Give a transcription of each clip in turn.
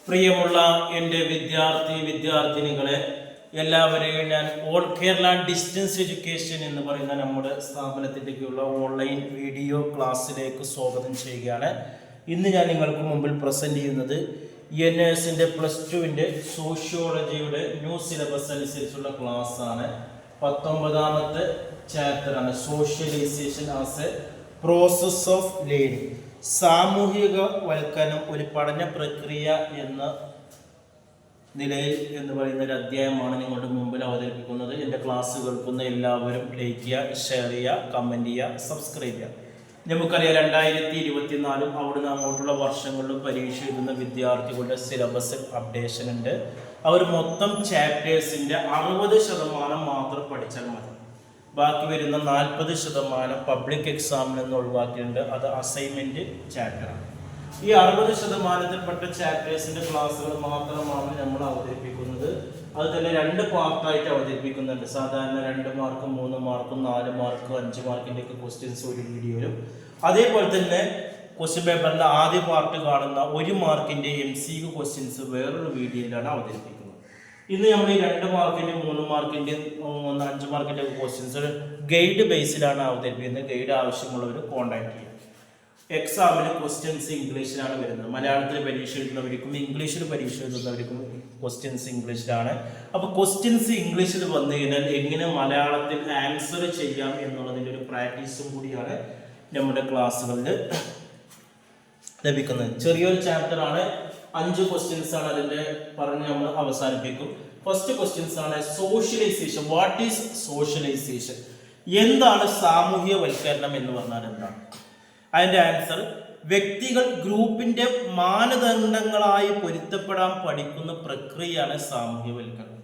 പ്രിയമുള്ള എൻ്റെ വിദ്യാർത്ഥിനികളെ എല്ലാവരെയും ഞാൻ ഓൾ കേരള ഡിസ്റ്റൻസ് എഡ്യൂക്കേഷൻ എന്ന് പറയുന്ന നമ്മുടെ സ്ഥാപനത്തിലേക്കുള്ള ഓൺലൈൻ വീഡിയോ ക്ലാസ്സിലേക്ക് സ്വാഗതം ചെയ്യുകയാണ്. ഇന്ന് ഞാൻ നിങ്ങൾക്ക് മുമ്പിൽ പ്രസൻറ്റ് ചെയ്യുന്നത് NS +2 സോഷ്യോളജിയുടെ ന്യൂ സിലബസ് അനുസരിച്ചുള്ള ക്ലാസ്സാണ്. 19ാമത്തെ ചാപ്റ്ററാണ് socialisation as a process of learning. സാമൂഹികവൽക്കരണം ഒരു പഠന പ്രക്രിയ എന്ന നിലയിൽ എന്ന് പറയുന്ന ഒരു അധ്യായമാണ് നിങ്ങളുടെ മുമ്പിൽ അവതരിപ്പിക്കുന്നത്. എൻ്റെ ക്ലാസ് കേൾക്കുന്ന എല്ലാവരും ലൈക്ക് ചെയ്യുക, ഷെയർ ചെയ്യുക, കമൻറ്റ് ചെയ്യുക, സബ്സ്ക്രൈബ് ചെയ്യുക. നമുക്കറിയാം 2024 അവിടുന്ന് അങ്ങോട്ടുള്ള വർഷങ്ങളിലും പരീക്ഷ എഴുതുന്ന വിദ്യാർത്ഥികളുടെ സിലബസ് അപ്ഡേഷൻ ഉണ്ട്. അവർ മൊത്തം ചാപ്റ്റേഴ്സിൻ്റെ 60% മാത്രം പഠിച്ചാൽ മതി. ബാക്കി വരുന്ന 40% പബ്ലിക് എക്സാമിൽ നിന്ന് ഒഴിവാക്കിയിട്ടുണ്ട്. അത് അസൈൻമെൻറ്റ് ചാപ്റ്ററാണ്. ഈ 60%ൽപ്പെട്ട ചാപ്റ്റേഴ്സിൻ്റെ ക്ലാസ്സുകൾ മാത്രമാണ് നമ്മൾ അവതരിപ്പിക്കുന്നത്. അത് തന്നെ 2 പാർട്ടായിട്ട് അവതരിപ്പിക്കുന്നുണ്ട്. സാധാരണ 2 മാർക്കും 3 മാർക്കും 4 മാർക്കും 5 മാർക്കിൻ്റെയൊക്കെ ക്വസ്റ്റ്യൻസ് ഒരു വീഡിയോയിലും, അതേപോലെ തന്നെ ക്വസ്റ്റ്യൻ പേപ്പറിൻ്റെ ആദ്യ പാർട്ട് കാണുന്ന 1 മാർക്കിൻ്റെ MCQ ക്വസ്റ്റ്യൻസ് വേറൊരു വീഡിയോയിലാണ് അവതരിപ്പിക്കുന്നത്. ഇന്ന് നമ്മൾ ഈ 2 മാർക്കിൻ്റെ 3 മാർക്കിൻ്റെ 5 മാർക്കിൻ്റെ ക്വസ്റ്റ്യൻസ് ഗൈഡ് ബേസിലാണ് അവതരിപ്പിക്കുന്നത്. ഗൈഡ് ആവശ്യമുള്ളവർ കോൺടാക്ട് ചെയ്യുക. എക്സാമിന് ക്വസ്റ്റ്യൻസ് ഇംഗ്ലീഷിലാണ് വരുന്നത്. മലയാളത്തിൽ പരീക്ഷ എഴുതുന്നവർക്കും ഇംഗ്ലീഷിൽ പരീക്ഷ എഴുതുന്നവർക്കും ക്വസ്റ്റ്യൻസ് ഇംഗ്ലീഷിലാണ്. അപ്പോൾ ക്വസ്റ്റ്യൻസ് ഇംഗ്ലീഷിൽ വന്നു കഴിഞ്ഞാൽ എങ്ങനെ മലയാളത്തിൽ ആൻസർ ചെയ്യാം എന്നുള്ളതിൻ്റെ ഒരു പ്രാക്ടീസും കൂടിയാണ് നമ്മുടെ ക്ലാസ്സുകളിൽ ലഭിക്കുന്നത്. ചെറിയൊരു ചാപ്റ്ററാണ്, 5 ക്വസ്റ്റ്യൻസ് ആണ് അതിൻ്റെ പറഞ്ഞ് നമ്മൾ അവസാനിപ്പിക്കും. ഫസ്റ്റ് ക്വസ്റ്റ്യൻസ് ആണ് സോഷ്യലൈസേഷൻ. What is socialisation? എന്താണ് സാമൂഹ്യവൽക്കരണം എന്ന് പറഞ്ഞാൽ എന്താണ്? അതിൻ്റെ ആൻസർ, വ്യക്തികൾ ഗ്രൂപ്പിൻ്റെ മാനദണ്ഡങ്ങളായി പൊരുത്തപ്പെടാൻ പഠിക്കുന്ന പ്രക്രിയയാണ് സാമൂഹ്യവൽക്കരണം.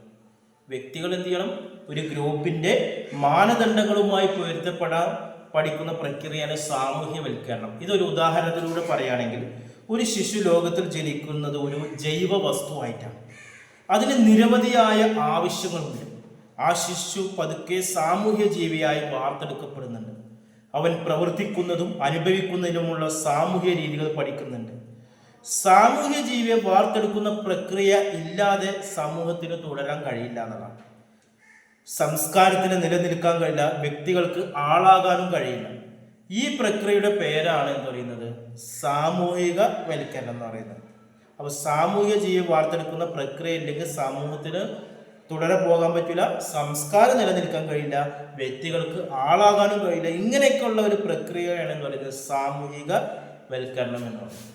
വ്യക്തികൾ എന്ത് ചെയ്യണം? ഒരു ഗ്രൂപ്പിൻ്റെ മാനദണ്ഡങ്ങളുമായി പൊരുത്തപ്പെടാൻ പഠിക്കുന്ന പ്രക്രിയയാണ് സാമൂഹ്യവൽക്കരണം. ഇതൊരു ഉദാഹരണത്തിലൂടെ പറയുകയാണെങ്കിൽ, ഒരു ശിശു ലോകത്തിൽ ജനിക്കുന്നത് ഒരു ജൈവ വസ്തുവായിട്ടാണ്. അതിന് നിരവധിയായ ആവശ്യങ്ങളുണ്ട്. ആ ശിശു പതുക്കെ സാമൂഹ്യ ജീവിയായി വാർത്തെടുക്കപ്പെടുന്നുണ്ട്. അവൻ പ്രവർത്തിക്കുന്നതും അനുഭവിക്കുന്നതിനുമുള്ള സാമൂഹ്യ രീതികൾ പഠിക്കുന്നുണ്ട്. സാമൂഹ്യ ജീവിയെ വാർത്തെടുക്കുന്ന പ്രക്രിയ ഇല്ലാതെ സമൂഹത്തിന് തുടരാൻ കഴിയില്ല എന്നതാണ്. സംസ്കാരത്തിന് നിലനിൽക്കാൻ കഴിയില്ല, വ്യക്തികൾക്ക് ആളാകാനും കഴിയില്ല. ഈ പ്രക്രിയയുടെ പേരാണ് എന്ന് പറയുന്നത് സാമൂഹികവൽക്കരണം എന്ന് പറയുന്നത്. അപ്പോൾ സാമൂഹ്യ ജീവിയെ വാർത്തെടുക്കുന്ന പ്രക്രിയ ഇല്ലെങ്കിൽ സമൂഹത്തിന് തുടരെ പോകാൻ പറ്റില്ല, സംസ്കാരം നിലനിൽക്കാൻ കഴിയില്ല, വ്യക്തികൾക്ക് ആളാകാനും കഴിയില്ല. ഇങ്ങനെയൊക്കെയുള്ള ഒരു പ്രക്രിയയാണ് എന്ന് പറയുന്നത് സാമൂഹികവൽക്കരണം എന്ന് പറയുന്നത്.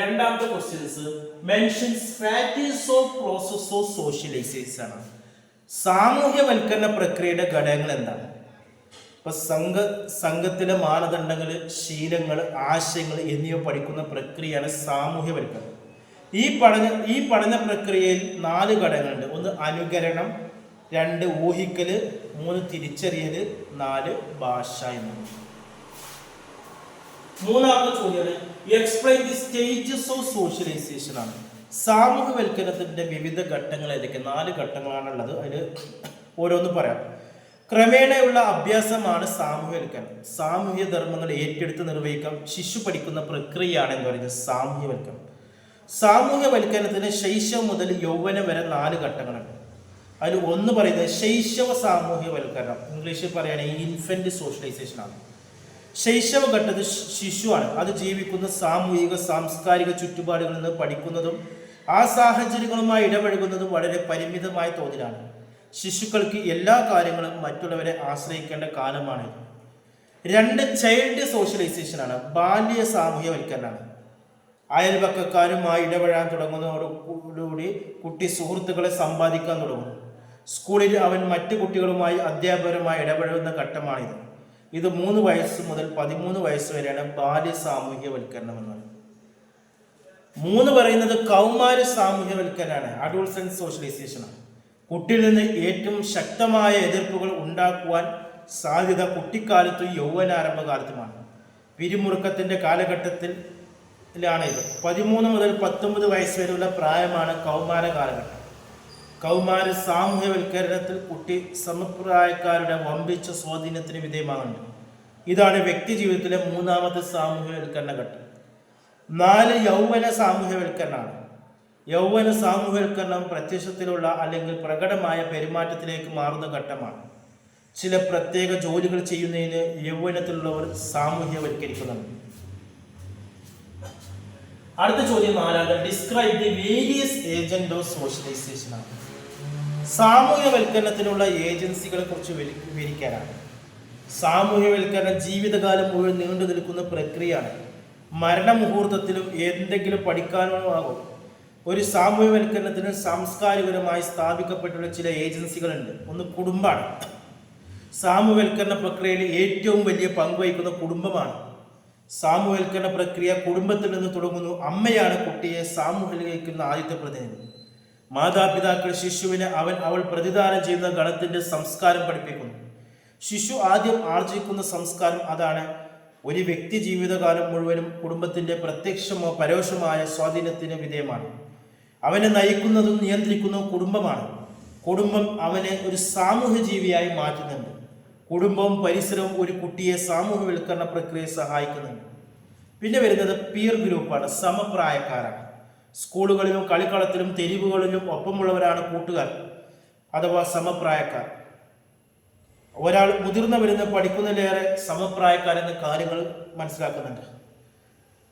രണ്ടാമത്തെ questions mentions factors of process of socialisation ആണ്. സാമൂഹ്യവൽക്കരണ പ്രക്രിയയുടെ ഘടകങ്ങൾ എന്താണ്? ഇപ്പൊ സംഘത്തിലെ മാനദണ്ഡങ്ങൾ, ശീലങ്ങൾ, ആശയങ്ങൾ എന്നിവ പഠിക്കുന്ന പ്രക്രിയയാണ് സാമൂഹ്യവൽക്കരണം. ഈ പഠന പ്രക്രിയയിൽ 4 ഘടകങ്ങളുണ്ട്. 1 അനുകരണം, 2 ഊഹിക്കല്, 3 തിരിച്ചറിയല്, 4 ഭാഷ എന്നത്. മൂന്നാമത്തെ ചോദ്യം explain the stages of socialisation ആണ്. സാമൂഹ്യവൽക്കരണത്തിന്റെ വിവിധ ഘട്ടങ്ങൾ ഏതൊക്കെ? 4 ഘട്ടങ്ങളാണുള്ളത്. അതിൽ ഓരോന്ന് പറയാം. ക്രമേണയുള്ള അഭ്യാസമാണ് സാമൂഹ്യവൽക്കരണം. സാമൂഹ്യ ധർമ്മങ്ങൾ ഏറ്റെടുത്ത് നിർവഹിക്കാൻ ശിശു പഠിക്കുന്ന പ്രക്രിയയാണ് എന്ന് പറയുന്നത് സാമൂഹ്യവൽക്കരണം. സാമൂഹ്യവൽക്കരണത്തിന് ശൈശവം മുതൽ യൗവനം വരെ 4 ഘട്ടങ്ങളുണ്ട്. അതിൽ ഒന്ന് പറയുന്നത് ശൈശവ സാമൂഹ്യവൽക്കരണം, ഇംഗ്ലീഷിൽ പറയുകയാണെങ്കിൽ ഇൻഫന്റ് സോഷ്യലൈസേഷൻ ആണ്. ശൈശവ ഘട്ടത്തിൽ ശിശുവാണ്. അത് ജീവിക്കുന്ന സാമൂഹിക സാംസ്കാരിക ചുറ്റുപാടുകളിൽ നിന്ന് പഠിക്കുന്നതും ആ സാഹചര്യങ്ങളുമായി ഇടപഴകുന്നതും വളരെ പരിമിതമായ തോതിലാണ്. ശിശുക്കൾക്ക് എല്ലാ കാര്യങ്ങളും മറ്റുള്ളവരെ ആശ്രയിക്കേണ്ട കാലമാണ്. 2 ചൈൽഡ് സോഷ്യലൈസേഷൻ ആണ്, ബാല്യ സാമൂഹ്യവൽക്കരണമാണ്. അയൽപക്കക്കാരുമായി ഇടപെടാൻ തുടങ്ങുന്നതോടുകൂടി കുട്ടി സുഹൃത്തുക്കളെ സമ്പാദിക്കാൻ തുടങ്ങുന്നു. സ്കൂളിൽ അവൻ മറ്റു കുട്ടികളുമായി അധ്യാപകരുമായി ഇടപെടുന്ന ഘട്ടമാണിത്. ഇത് 3 വയസ്സ് മുതൽ 13 വയസ്സ് വരെയാണ് ബാല്യ സാമൂഹ്യവൽക്കരണം എന്നത്. 3 പറയുന്നത് കൗമാര സാമൂഹ്യവൽക്കരണമാണ്, അഡോൾസെന്റ് സോഷ്യലൈസേഷൻ ആണ്. കുട്ടിയിൽ നിന്ന് ഏറ്റവും ശക്തമായ എതിർപ്പുകൾ ഉണ്ടാക്കുവാൻ സാധ്യത കുട്ടിക്കാലത്തും യൗവനാരംഭകാലത്തുമാണ്. പിരിമുറുക്കത്തിന്റെ കാലഘട്ടത്തിലാണ് ഇത്. 13 മുതൽ 19 വയസ്സ് വരെയുള്ള പ്രായമാണ് കൗമാര കാലഘട്ടം. കൗമാര സാമൂഹ്യവൽക്കരണത്തിൽ കുട്ടി സമപ്രായക്കാരുടെ വമ്പിച്ച സ്വാധീനത്തിന് വിധേയമാകുന്നുണ്ട്. ഇതാണ് വ്യക്തി ജീവിതത്തിലെ 3ാമത്തെ സാമൂഹ്യവൽക്കരണ ഘട്ടം. 4 യൗവന സാമൂഹ്യവൽക്കരണമാണ്. യൗവന സാമൂഹ്യവൽക്കരണം പ്രത്യക്ഷത്തിലുള്ള അല്ലെങ്കിൽ പ്രകടമായ പെരുമാറ്റത്തിലേക്ക് മാറുന്ന ഘട്ടമാണ്. ചില പ്രത്യേക ജോലികൾ ചെയ്യുന്നതിന് യൗവനത്തിലുള്ളവർ സാമൂഹ്യവൽക്കരിക്കുന്നുണ്ട്. അടുത്ത ചോദ്യം 4. Describe the various agent of socialisation ആണ്. സാമൂഹ്യവൽക്കരണത്തിനുള്ള ഏജൻസികളെ കുറിച്ച് വിവരിക്കാനാണ്. സാമൂഹ്യവൽക്കരണം ജീവിതകാലം മുഴുവൻ നീണ്ടു നിൽക്കുന്ന പ്രക്രിയയാണ്. മരണമുഹൂർത്തത്തിലും എന്തെങ്കിലും പഠിക്കാനോ ആകും. ഒരു സാമൂഹ്യവൽക്കരണത്തിന് സാംസ്കാരികപരമായി സ്ഥാപിക്കപ്പെട്ടുള്ള ചില ഏജൻസികളുണ്ട്. ഒന്ന് കുടുംബമാണ്. സാമൂഹ്യവൽക്കരണ പ്രക്രിയയിൽ ഏറ്റവും വലിയ പങ്ക് വഹിക്കുന്ന കുടുംബമാണ്. സാമൂഹ്യവൽക്കരണ പ്രക്രിയ കുടുംബത്തിൽ നിന്ന് തുടങ്ങുന്നു. അമ്മയാണ് കുട്ടിയെ സാമൂഹ്യവൽക്കരിക്കുന്ന ആദ്യത്തെ പ്രതിനിധി. മാതാപിതാക്കൾ ശിശുവിനെ അവൾ പ്രതിദാനം ചെയ്യുന്ന ഗണത്തിന്റെ സംസ്കാരം പഠിപ്പിക്കുന്നു. ശിശു ആദ്യം ആർജിക്കുന്ന സംസ്കാരം അതാണ്. ഒരു വ്യക്തി ജീവിതകാലം മുഴുവനും കുടുംബത്തിന്റെ പ്രത്യക്ഷമോ പരോക്ഷമായ സ്വാധീനത്തിന് വിധേയമാണ്. അവനെ നയിക്കുന്നതും നിയന്ത്രിക്കുന്നതും കുടുംബമാണ്. കുടുംബം അവനെ ഒരു സാമൂഹ്യ ജീവിയായി മാറ്റുന്നുണ്ട്. കുടുംബവും പരിസരവും ഒരു കുട്ടിയെ സാമൂഹ്യവൽക്കരണ പ്രക്രിയയെ സഹായിക്കുന്നുണ്ട്. പിന്നെ വരുന്നത് പിയർ ഗ്രൂപ്പാണ്. സമപ്രായക്കാരാണ്. സ്കൂളുകളിലും കളിക്കളത്തിലും തെരുവുകളിലും ഒപ്പമുള്ളവരാണ് കൂട്ടുകാർ അഥവാ സമപ്രായക്കാർ. ഒരാൾ മുതിർന്നവരുന്ന് പഠിക്കുന്നതിലേറെ സമപ്രായക്കാരെന്ന കാര്യങ്ങൾ മനസ്സിലാക്കുന്നുണ്ട്.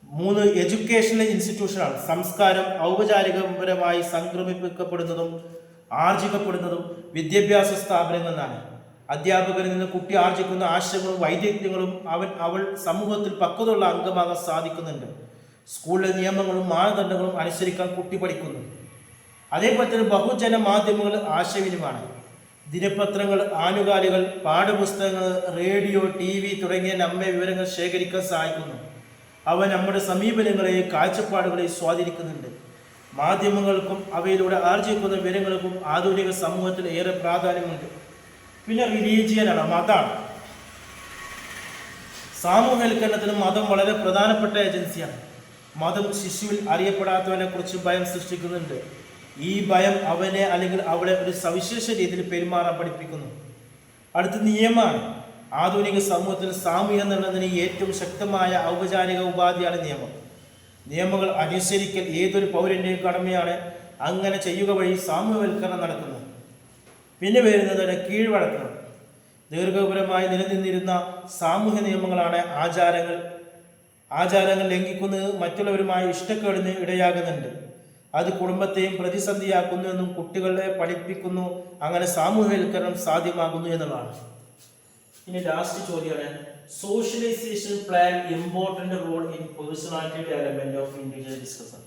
3. എഡ്യൂക്കേഷണൽ ഇൻസ്റ്റിറ്റ്യൂഷനാണ്. സംസ്കാരം ഔപചാരികപരമായി സംക്രമിപ്പിക്കപ്പെടുന്നതും ആർജിക്കപ്പെടുന്നതും വിദ്യാഭ്യാസ സ്ഥാപനങ്ങളിൽ നിന്നാണ്. അധ്യാപകരിൽ നിന്ന് കുട്ടി ആർജിക്കുന്ന ആശയങ്ങളും വൈദഗ്ധ്യങ്ങളും അവൾ സമൂഹത്തിൽ പക്വതയുള്ള അംഗമാകാൻ സാധിക്കുന്നുണ്ട്. സ്കൂളിലെ നിയമങ്ങളും മാനദണ്ഡങ്ങളും അനുസരിക്കാൻ കുട്ടി പഠിക്കുന്നു. അതേപോലെ തന്നെ ബഹുജന മാധ്യമങ്ങൾ ആശയവിനിമയമാണ്. ദിനപത്രങ്ങൾ, ആനുകാലികൾ, പാഠപുസ്തകങ്ങൾ, റേഡിയോ, TV തുടങ്ങിയ നമ്മെ വിവരങ്ങൾ ശേഖരിക്കാൻ സഹായിക്കുന്നു. അവ നമ്മുടെ സമീപനങ്ങളെയും കാഴ്ചപ്പാടുകളെയും സ്വാധീനിക്കുന്നുണ്ട്. മാധ്യമങ്ങൾക്കും അവയിലൂടെ ആർജിക്കുന്ന വിവരങ്ങൾക്കും ആധുനിക സമൂഹത്തിൽ ഏറെ പ്രാധാന്യമുണ്ട്. പിന്നെ റിലീജിയനാണ്, മതമാണ്. സാമൂഹ്യവൽക്കരണത്തിന് മതം വളരെ പ്രധാനപ്പെട്ട ഏജൻസിയാണ്. മതം ശിശുവിൽ അറിയപ്പെടാത്തവനെ കുറിച്ച് ഭയം സൃഷ്ടിക്കുന്നുണ്ട്. ഈ ഭയം അവനെ അല്ലെങ്കിൽ അവളെ ഒരു സവിശേഷ രീതിയിൽ പെരുമാറാൻ പഠിപ്പിക്കുന്നു. അടുത്ത നിയമമാണ്. ആധുനിക സമൂഹത്തിൽ സാമൂഹ്യ നിർണ്ണയത്തിന് ഏറ്റവും ശക്തമായ ഔപചാരിക ഉപാധിയാണ് നിയമം. നിയമങ്ങൾ അനുസരിക്കൽ ഏതൊരു പൗരൻ്റെയും കടമയാണ്. അങ്ങനെ ചെയ്യുക വഴി സാമൂഹ്യവൽക്കരണം നടക്കുന്നു. പിന്നെ വരുന്നതാണ് കീഴ്വഴക്കം. ദീർഘപരമായി നിലനിന്നിരുന്ന സാമൂഹ്യ നിയമങ്ങളാണ് ആചാരങ്ങൾ ലംഘിക്കുന്നത് മറ്റുള്ളവരുമായി ഇഷ്ടക്കേടിന് ഇടയാകുന്നുണ്ട്. അത് കുടുംബത്തെയും പ്രതിസന്ധിയാക്കുന്നു, കുട്ടികളെ പഠിപ്പിക്കുന്നു. അങ്ങനെ സാമൂഹ്യവൽക്കരണം സാധ്യമാകുന്നു എന്നുള്ളതാണ്. ഇനി ലാസ്റ്റ് ചോദ്യമാണ്, socialisation plan important role in personality development of individual discussion.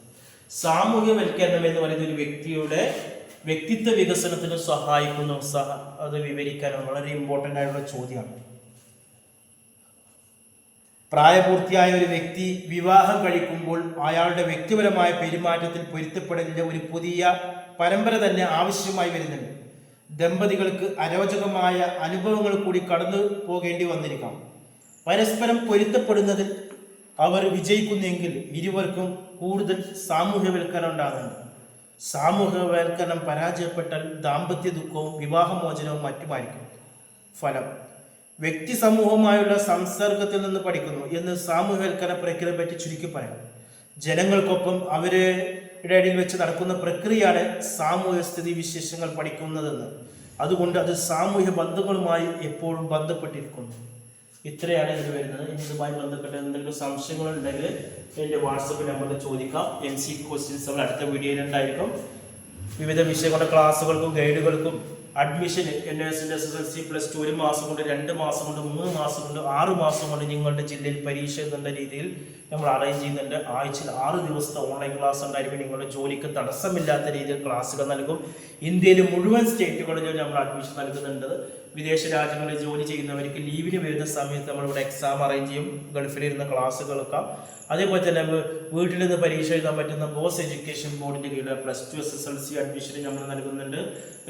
സാമൂഹ്യവൽക്കരണം എന്ന് പറയുന്ന ഒരു വ്യക്തിയുടെ വ്യക്തിത്വ വികസനത്തിന് സഹായിക്കുന്നു. അത് വിവരിക്കാനാണ് വളരെ ഇമ്പോർട്ടൻ്റ് ആയിട്ടുള്ള ചോദ്യമാണ്. പ്രായപൂർത്തിയായ ഒരു വ്യക്തി വിവാഹം കഴിക്കുമ്പോൾ അയാളുടെ വ്യക്തിപരമായ പെരുമാറ്റത്തിൽ പൊരുത്തപ്പെടലിൻ്റെ ഒരു പുതിയ പരമ്പര തന്നെ ആവശ്യമായി വരുന്നുണ്ട്. ദമ്പതികൾക്ക് അരോചകമായ അനുഭവങ്ങൾ കൂടി കടന്നു പോകേണ്ടി വന്നിരിക്കാം. പരസ്പരം പൊരുത്തപ്പെടുന്നതിൽ അവർ വിജയിക്കുന്നെങ്കിൽ ഇരുവർക്കും കൂടുതൽ സാമൂഹ്യവൽക്കരണം ഉണ്ടാകുന്നുണ്ട്. സാമൂഹ്യവൽക്കരണം പരാജയപ്പെട്ടാൽ ദാമ്പത്യ ദുഃഖവും വിവാഹമോചനവും മറ്റുമായിരിക്കും ഫലം. വ്യക്തി സമൂഹവുമായുള്ള സംസർഗത്തിൽ നിന്ന് പഠിക്കുന്നു എന്ന് സാമൂഹ്യവൽക്കരണ പ്രക്രിയയെ പറ്റി ചുരുക്കി പറയാം. ജനങ്ങൾക്കൊപ്പം അവരുടെ ഇടയിൽ വെച്ച് നടക്കുന്ന പ്രക്രിയയാണ് സാമൂഹ്യ സ്ഥിതി വിശേഷങ്ങൾ പഠിക്കുന്നതെന്ന്. അതുകൊണ്ട് അത് സാമൂഹ്യ ബന്ധങ്ങളുമായി എപ്പോഴും ബന്ധപ്പെട്ടിരിക്കുന്നു. ഇത്രയാണ് ഇതിൽ വരുന്നത്. ഇതുമായി ബന്ധപ്പെട്ട എന്തെങ്കിലും സംശയങ്ങളുണ്ടെങ്കിൽ എൻ്റെ വാട്സപ്പ് നമ്പറിൽ ചോദിക്കാം. MC ക്വസ്റ്റ്യൻസ് നമ്മൾ അടുത്ത വീഡിയോയിൽ ഉണ്ടായിരിക്കും. വിവിധ വിഷയങ്ങളുടെ ക്ലാസ്സുകൾക്കും ഗൈഡുകൾക്കും അഡ്മിഷൻ NS SSLC +2 1 മാസം കൊണ്ട് 2 മാസം കൊണ്ട് 3 മാസം കൊണ്ട് 6 മാസം കൊണ്ട് നിങ്ങളുടെ ജില്ലയിൽ പരീക്ഷ എന്നുള്ള രീതിയിൽ നമ്മൾ അറേഞ്ച് ചെയ്യുന്നുണ്ട്. ആഴ്ചയിൽ 6 ദിവസത്തെ ഓൺലൈൻ ക്ലാസ് ഉണ്ടായിരിക്കും. നിങ്ങളുടെ ജോലിക്ക് തടസ്സമില്ലാത്ത രീതിയിൽ ക്ലാസ്സുകൾ നൽകും. ഇന്ത്യയിലെ മുഴുവൻ സ്റ്റേറ്റുകളിലും നമ്മൾ അഡ്മിഷൻ നൽകുന്നുണ്ട്. വിദേശ രാജ്യങ്ങളിൽ ജോലി ചെയ്യുന്നവർക്ക് ലീവിന് വരുന്ന സമയത്ത് നമ്മളിവിടെ എക്സാം അറേഞ്ച് ചെയ്യും. ഗൾഫിലിരുന്ന ക്ലാസ് കേൾക്കാം. അതേപോലെ തന്നെ വീട്ടിൽ നിന്ന് പരീക്ഷ എഴുതാൻ പറ്റുന്ന ബോസ് എഡ്യൂക്കേഷൻ ബോർഡിൻ്റെ കീഴിൽ +2 SSLC അഡ്മിഷൻ നമ്മൾ നൽകുന്നുണ്ട്.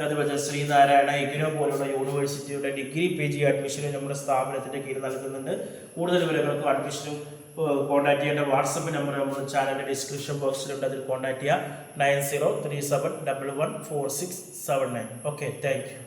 അതുപോലെ തന്നെ ശ്രീനാരായണ ഇഗ്നോ പോലുള്ള യൂണിവേഴ്സിറ്റിയുടെ ഡിഗ്രി PG അഡ്മിഷനും നമ്മുടെ സ്ഥാപനത്തിൻ്റെ കീഴിൽ നൽകുന്നുണ്ട്. കൂടുതൽ വിവരങ്ങൾക്ക് അഡ്മിഷനും കോൺടാക്ട് ചെയ്യേണ്ട വാട്സപ്പ് നമ്പർ നമ്മുടെ ചാനലിൻ്റെ ഡിസ്ക്രിപ്ഷൻ ബോക്സിലുണ്ട്. അതിൽ കോൺടാക്ട് ചെയ്യുക. 9037114679. Okay, thank you.